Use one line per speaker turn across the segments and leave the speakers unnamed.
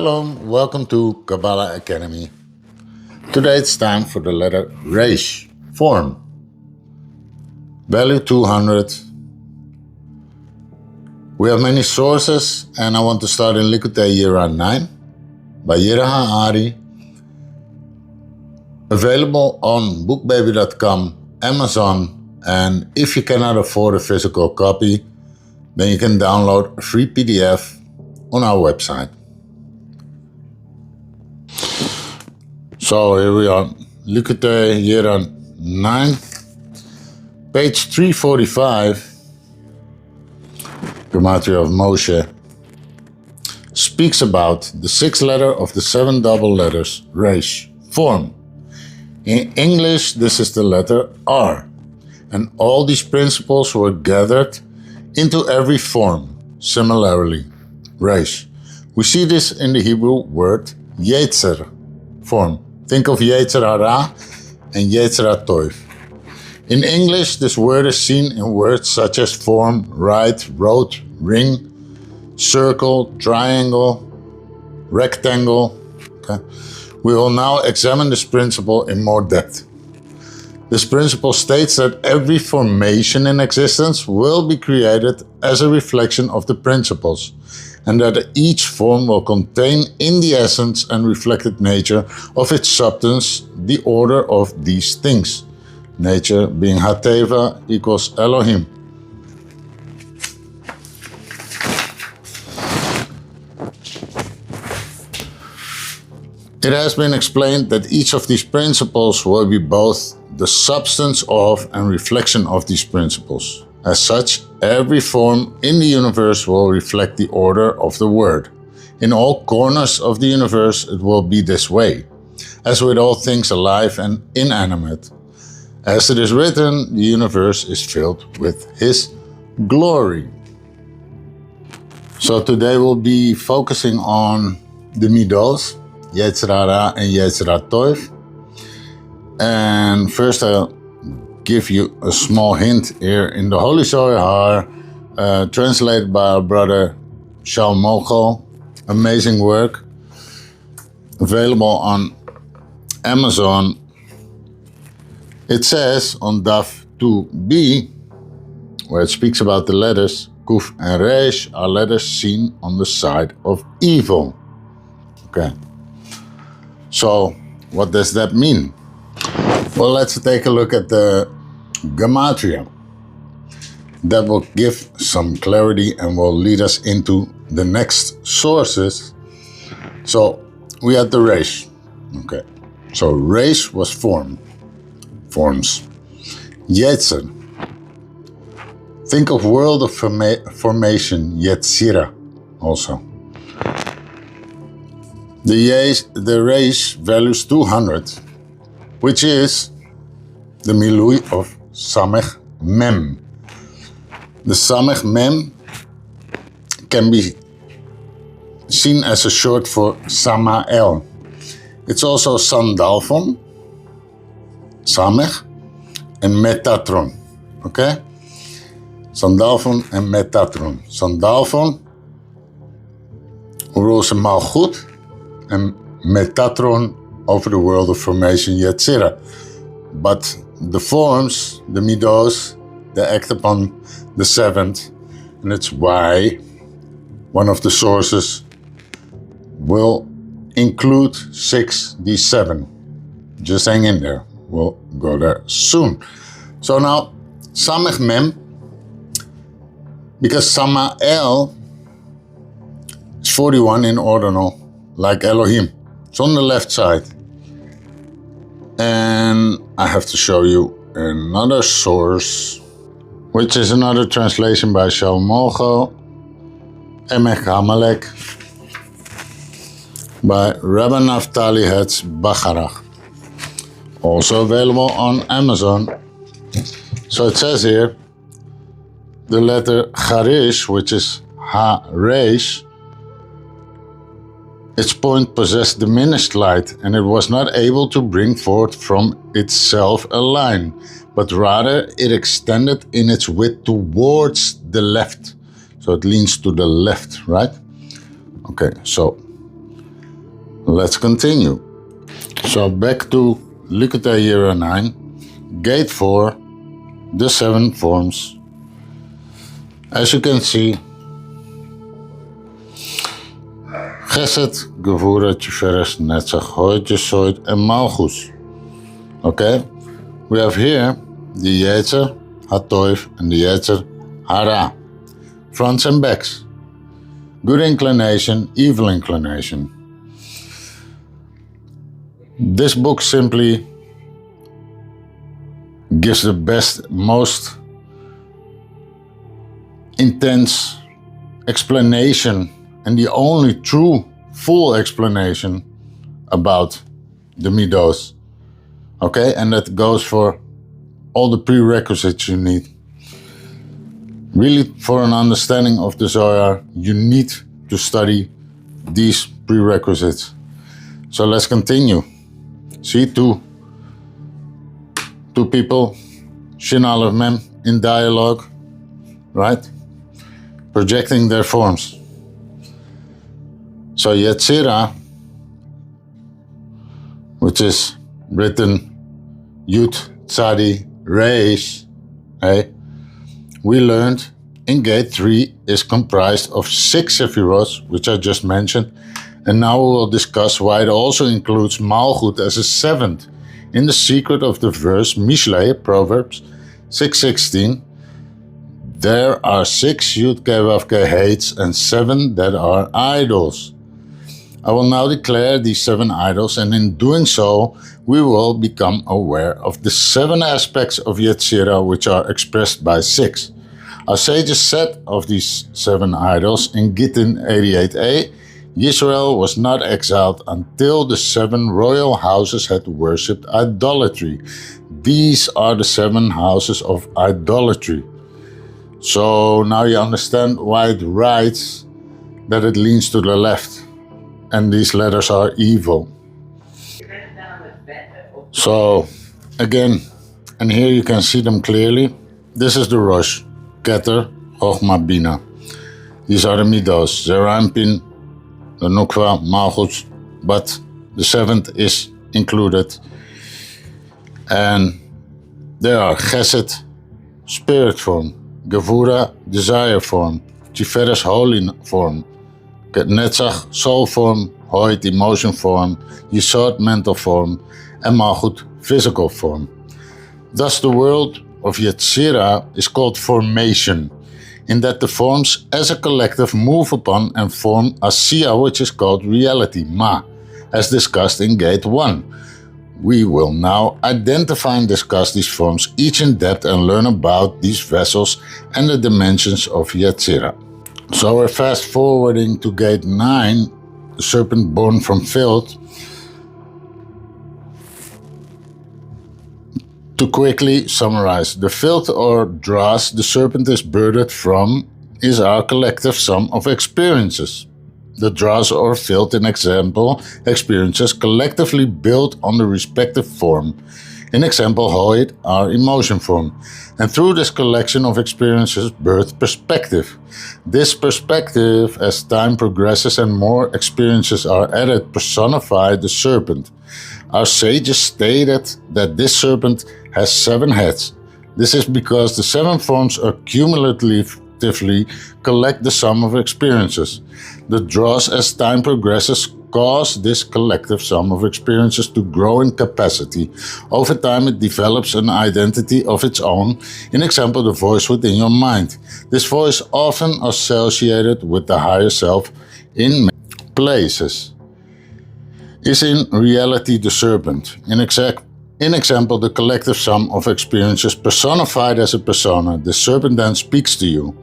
Shalom, welcome to Kabbalah Academy. Today it's time for the letter Resh, form. Value 200. We have many sources and I want to start in Likkutei Yirah 9 by Yirah. Available on bookbaby.com, Amazon, and if you cannot afford a physical copy, then you can download a free PDF on our website. So here we are, Likkutei Yirah 9, page 345, Gematria of Moshe, speaks about the sixth letter of the seven double letters, Resh, form. In English, this is the letter R, and all these principles were gathered into every form, similarly, Resh. We see this in the Hebrew word Yetzirah, form. Think of Yetzirah and Yetzirah. In English, this word is seen in words such as form, right, road, ring, circle, triangle, rectangle. Okay. We will now examine this principle in more depth. This principle states that every formation in existence will be created as a reflection of the principles, and that each form will contain in the essence and reflected nature of its substance the order of these things. Nature being Hateva equals Elohim. It has been explained that each of these principles will be both the substance of and reflection of these principles. As such, every form in the universe will reflect the order of the word. In all corners of the universe it will be this way, as with all things alive and inanimate. As it is written, the universe is filled with His glory. So today we'll be focusing on the midos, Yetzirah and Yetzirah. And first I'll give you a small hint here in the Holy Zohar, translated by our brother Shaul Mochel. Amazing work. Available on Amazon. It says on Daf 2b, where it speaks about the letters, Kuf and Resh are letters seen on the side of evil. Okay. So, what does that mean? Well, let's take a look at the Gematria. That will give some clarity and will lead us into the next sources. So, we had the Resh. Okay. So, Resh was forms. Yetzer. Think of world of formation, Yetzirah also. The Resh values 200, which is the milui of Samech Mem. The Samech Mem can be seen as a short for Samael. It's also Sandalphon, Samech, and Metatron. Okay? Sandalphon and Metatron. Sandalphon rules in Malchut, and Metatron over the world of formation, Yetzirah. But the forms, the midos, they act upon the seventh, and it's why one of the sources will include 6d7. Just hang in there, we'll go there soon. So now, Samech Mem, because Samael is 41 in ordinal, like Elohim. It's on the left side. And I have to show you another source, which is another translation by Shaul Mochel, Emek Hamalek, by Rabbi Naftali Hetz Bacharach. Also available on Amazon. So it says here, the letter Charish, which is Ha-Resh, its point possessed diminished light, and it was not able to bring forth from itself a line, but rather it extended in its width towards the left. So it leans to the left, right? Okay, so Let's continue. So back to Likkutei Yirah 9, gate 4, the 7 forms. As you can see, Chesed, Gevura, Tiferes, Netzach, Hod, Yesod, and Malchus. Okay? We have here the Yetzirah, HaToiv, and the Yetzirah, Hara. Fronts and backs. Good inclination, evil inclination. This book simply gives the best, most intense explanation and the only true, full explanation about the Midos. Okay, and that goes for all the prerequisites you need. Really, for an understanding of the Zohar, you need to study these prerequisites. So let's continue. See, two people, Shin Aleph Mem, in dialogue, right? Projecting their forms. So Yetzirah, which is written Yud, Tzadi, Resh, hey? We learned in gate 3 is comprised of 6 sefirot, which I just mentioned, and now we will discuss why it also includes Malchut as a 7th. In the secret of the verse Mishlei, Proverbs 6:16, there are 6 Yud Kei hates and 7 that are idols. I will now declare these 7 idols, and in doing so, we will become aware of the 7 aspects of Yetzirah which are expressed by 6. Our sages said of these 7 idols in Gittin 88a, Yisrael was not exiled until the 7 royal houses had worshipped idolatry. These are the 7 houses of idolatry. So now you understand why it writes that it leans to the left, and these letters are evil. So again, and here you can see them clearly. This is the Rosh, Keter, Chochma, Bina. These are the Midos, Zerampin, the Nukva, Malchut, but the 7th is included. And there are Chesed, spirit form, Gevura, desire form, Tiferes, holy form, Netzach, soul form, Hod, emotion form, Yesod, mental form, and Malchut, physical form. Thus the world of Yetzirah is called formation, in that the forms as a collective move upon and form Asiya, which is called reality, Ma, as discussed in gate 1. We will now identify and discuss these forms each in depth and learn about these vessels and the dimensions of Yetzirah. So we're fast forwarding to gate 9, the serpent born from filth. To quickly summarize, the filth or dross the serpent is birthed from is our collective sum of experiences. The dross or filth, in example, experiences collectively built on the respective form. In example, Hod, our emotion form. And through this collection of experiences, birth perspective. This perspective, as time progresses and more experiences are added, personify the serpent. Our sages stated that this serpent has 7 heads. This is because the 7 forms cumulatively collect the sum of experiences. The dross as time progresses cause this collective sum of experiences to grow in capacity. Over time it develops an identity of its own, in example the voice within your mind. This voice, often associated with the higher self in many places, is in reality the serpent. In example, the collective sum of experiences personified as a persona. The serpent then speaks to you.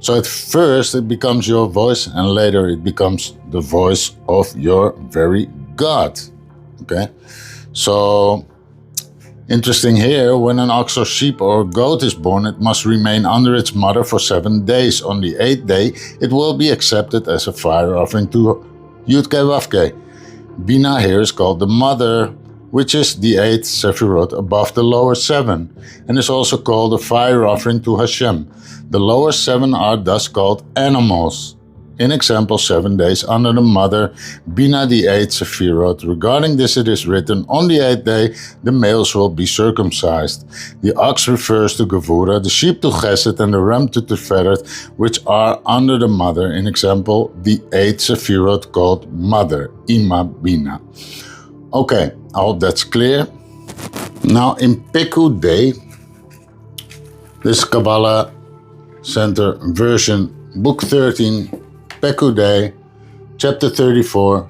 So at first it becomes your voice, and later it becomes the voice of your very God. Okay? So, interesting here, when an ox or sheep or goat is born, it must remain under its mother for 7 days. On the 8th day, it will be accepted as a fire offering to Yud Kei Vav Kei. Bina here is called the mother, which is the 8th Sefirot above the lower 7, and is also called a fire offering to Hashem. The lower 7 are thus called animals. in example 7 days under the mother, Bina the 8th Sephirot. Regarding this it is written, on the 8th day the males will be circumcised. The ox refers to Gevurah, the sheep to Chesed, and the ram to Tiferet, which are under the mother, in example the 8th Sephirot called mother, Ima Bina. Okay, I hope that's clear. Now in Pekudei, this Kabbalah Center version, book 13, Pekudei, chapter 34,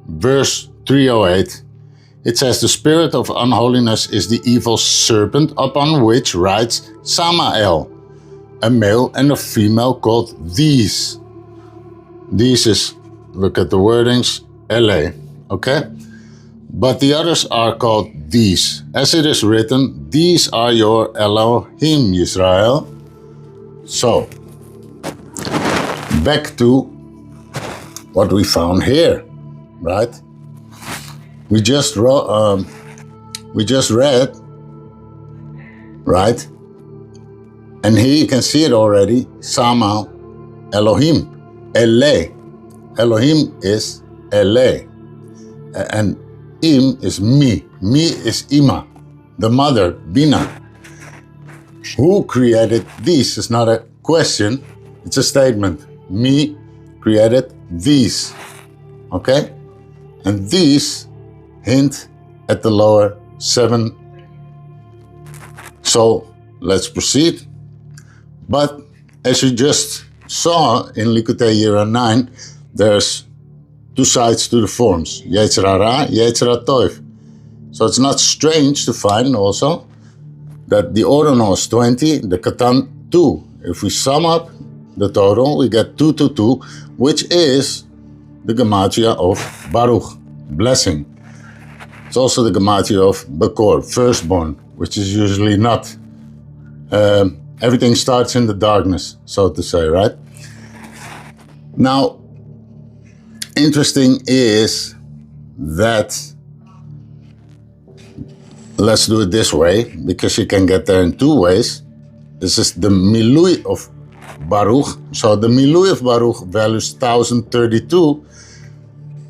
verse 308, it says, the spirit of unholiness is the evil serpent upon which rides Samael, a male and a female called these. These is, look at the wordings, LA, okay? But the others are called these. As it is written, these are your Elohim, Yisrael. So, back to what we found here, right? We just read, right? And here you can see it already, Sama, Elohim, Ele. Elohim is Ele. And Im is me. Me is Ima, the mother, Bina. Who created these is not a question, it's a statement. Me created these, okay? And these hint at the lower 7. So let's proceed. But as you just saw in Likkutei Yirah 9, there's 2 sides to the forms, Yetzirah Ra, Yetzirah Tov. So it's not strange to find also that the ordinal is 20, the katan 2. If we sum up the total, we get 222, which is the Gematria of Baruch, blessing. It's also the Gematria of Bekor, firstborn, which is usually not. Everything starts in the darkness, so to say, right? Now, interesting is that, let's do it this way, because you can get there in 2 ways. This is the Milui of Baruch. So the Milui of Baruch values 1032,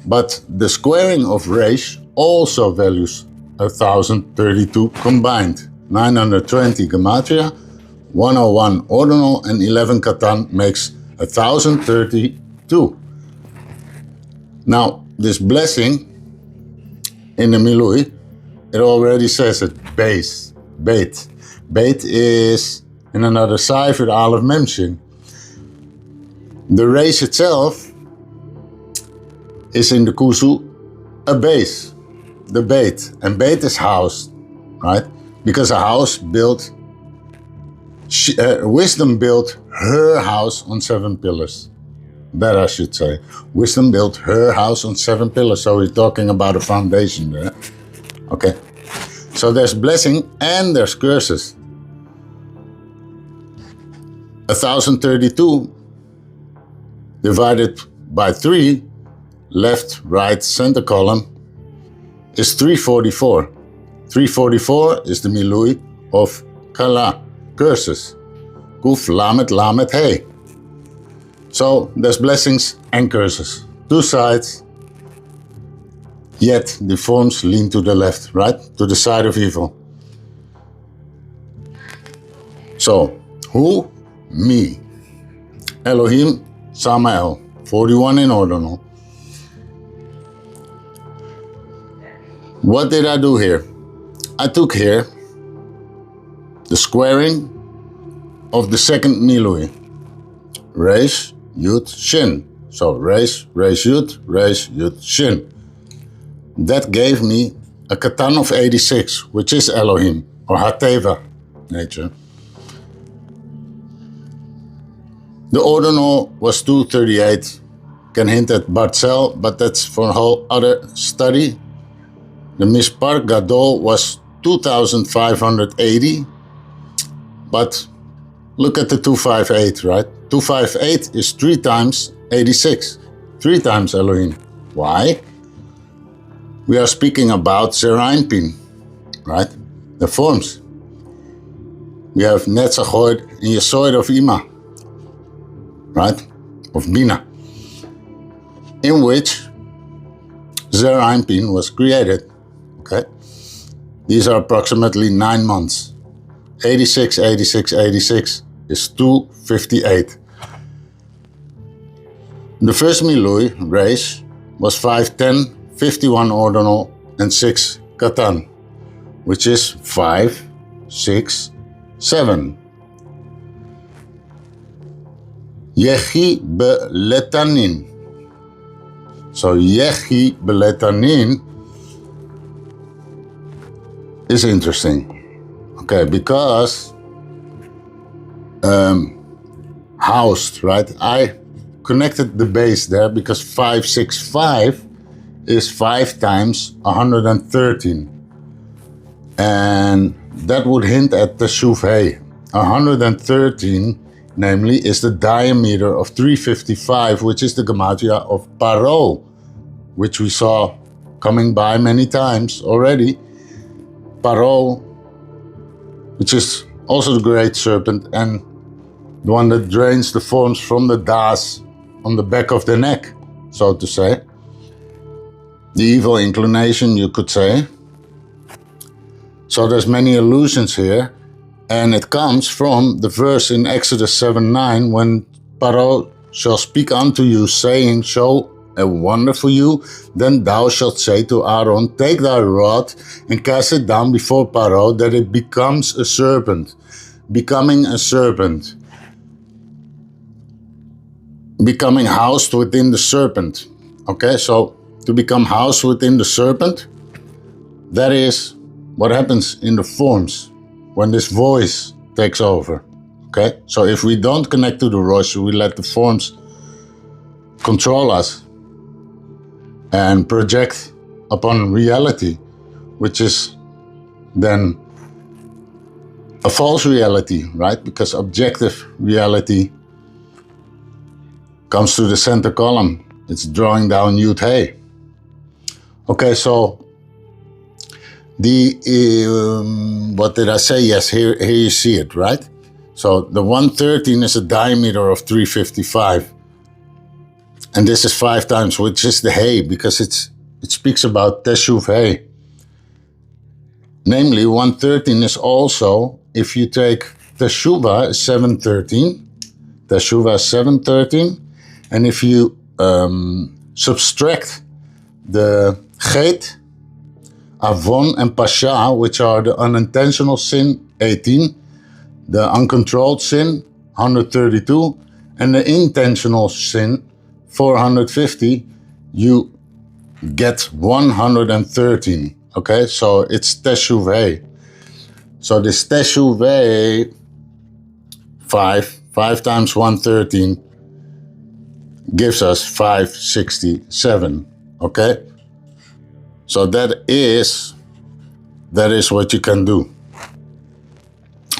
but the squaring of Resh also values 1032 combined. 920 Gematria, 101 ordinal, and 11 katan makes 1032. Now, this blessing in the Milui, it already says it, base, beit. Beit is in another cipher, Aleph mention. The Resh itself is in the Kusu a base, the beit. And beit is house, right? Because a house built, wisdom built her house on 7 pillars. That I should say. Wisdom built her house on 7 pillars. So we're talking about a foundation there. Okay. So there's blessing and there's curses. 1032 divided by 3, left, right, center column, is 344. 344 is the Milui of Kala, curses. Kuf, Lamet, Lamet, Hey. So there's blessings and curses. 2 sides, yet the forms lean to the left, right? To the side of evil. So, who? Me. Elohim, Samael, 41 in ordinal. What did I do here? I took here the squaring of the second Milui. Resh, Yud, Shin. So Resh, Resh, Yud, Resh, Yud, Shin. That gave me a katan of 86, which is Elohim, or Hateva, nature. The ordinal was 238. Can hint at Bartzel, but that's for a whole other study. The Mispar Gadol was 2,580. But look at the 258, right? 258 is 3 times 86. 3 times Elohim. Why? We are speaking about Zerainpin, right? The forms. We have Netzachoid and Yesoid of Ima, right? Of Bina. in which Zeir Anpin was created. Okay, these are approximately 9 months. 86, 86, 86 is 258. The first Milui, Resh, was 510, 51 ordinal, and 6 katan, which is 5, 6, 7. Yehi beletanin. So Yehi beletanin is interesting. Okay, because housed, right? I connected the base there because 565 is 5 times 113. And that would hint at the Shuvhei. 113, namely, is the diameter of 355, which is the Gematria of Paro, which we saw coming by many times already. Paro, which is also the great serpent and the one that drains the forms from the das on the back of the neck, so to say. The evil inclination, you could say. So there's many allusions here, and it comes from the verse in Exodus 7:9 when Paro shall speak unto you, saying, show a wonder for you, then thou shalt say to Aaron, take thy rod and cast it down before Paro, that it becomes a serpent. Becoming a serpent. Becoming housed within the serpent. Okay, so to become housed within the serpent, that is what happens in the forms when this voice takes over. Okay, so if we don't connect to the Rosh, we let the forms control us and project upon reality, which is then a false reality, right? Because objective reality comes to the center column. It's drawing down Yud Hey. Okay, so the, what did I say? Yes, here you see it, right? So the 113 is a diameter of 355. And this is 5 times, which is the Hey, because it speaks about Teshuv Hey. Namely, 113 is also, if you take Teshuvah is 713, Teshuvah is 713, and if you subtract the Chet, Avon, and Pasha, which are the unintentional sin, 18, the uncontrolled sin, 132, and the intentional sin, 450, you get 113. Okay, so it's Teshuvah. So this Teshuvah, 5 times 113, gives us 567. Okay, so that is what you can do.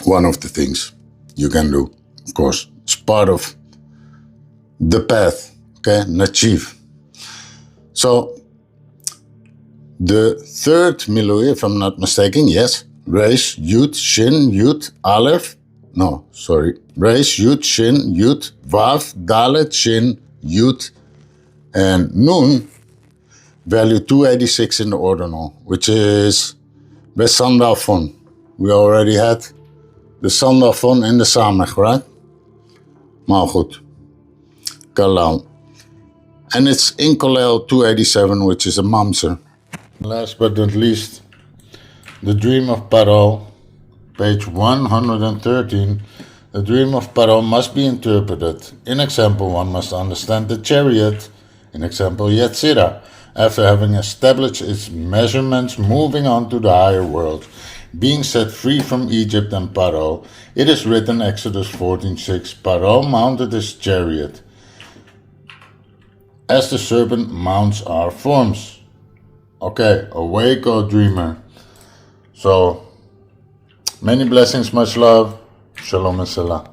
One of the things you can do, of course. It's part of the path, okay, Nachiv. So the third Milui, if I'm not mistaken, yes, Resh, Yud, Shin, Yud, Aleph, no, sorry, Resh, Yud, Shin, Yud, Vav, Dalet, Shin, Yud, and Nun, value 286 in the ordinal, which is Besandafon. We already had the Sandafon in the Samech, right? Maar goed. Kalal. And it's in Kolel 287, which is a Mamzer. Last but not least, the dream of Paro, page 113. The dream of Paro must be interpreted. In example, one must understand the chariot. In example, Yetzirah, after having established its measurements, moving on to the higher world, being set free from Egypt and Paro. It is written, Exodus 14:6, Paro mounted his chariot, as the serpent mounts our forms. Okay, awake, O dreamer. So, many blessings, much love. Shalom and Salah.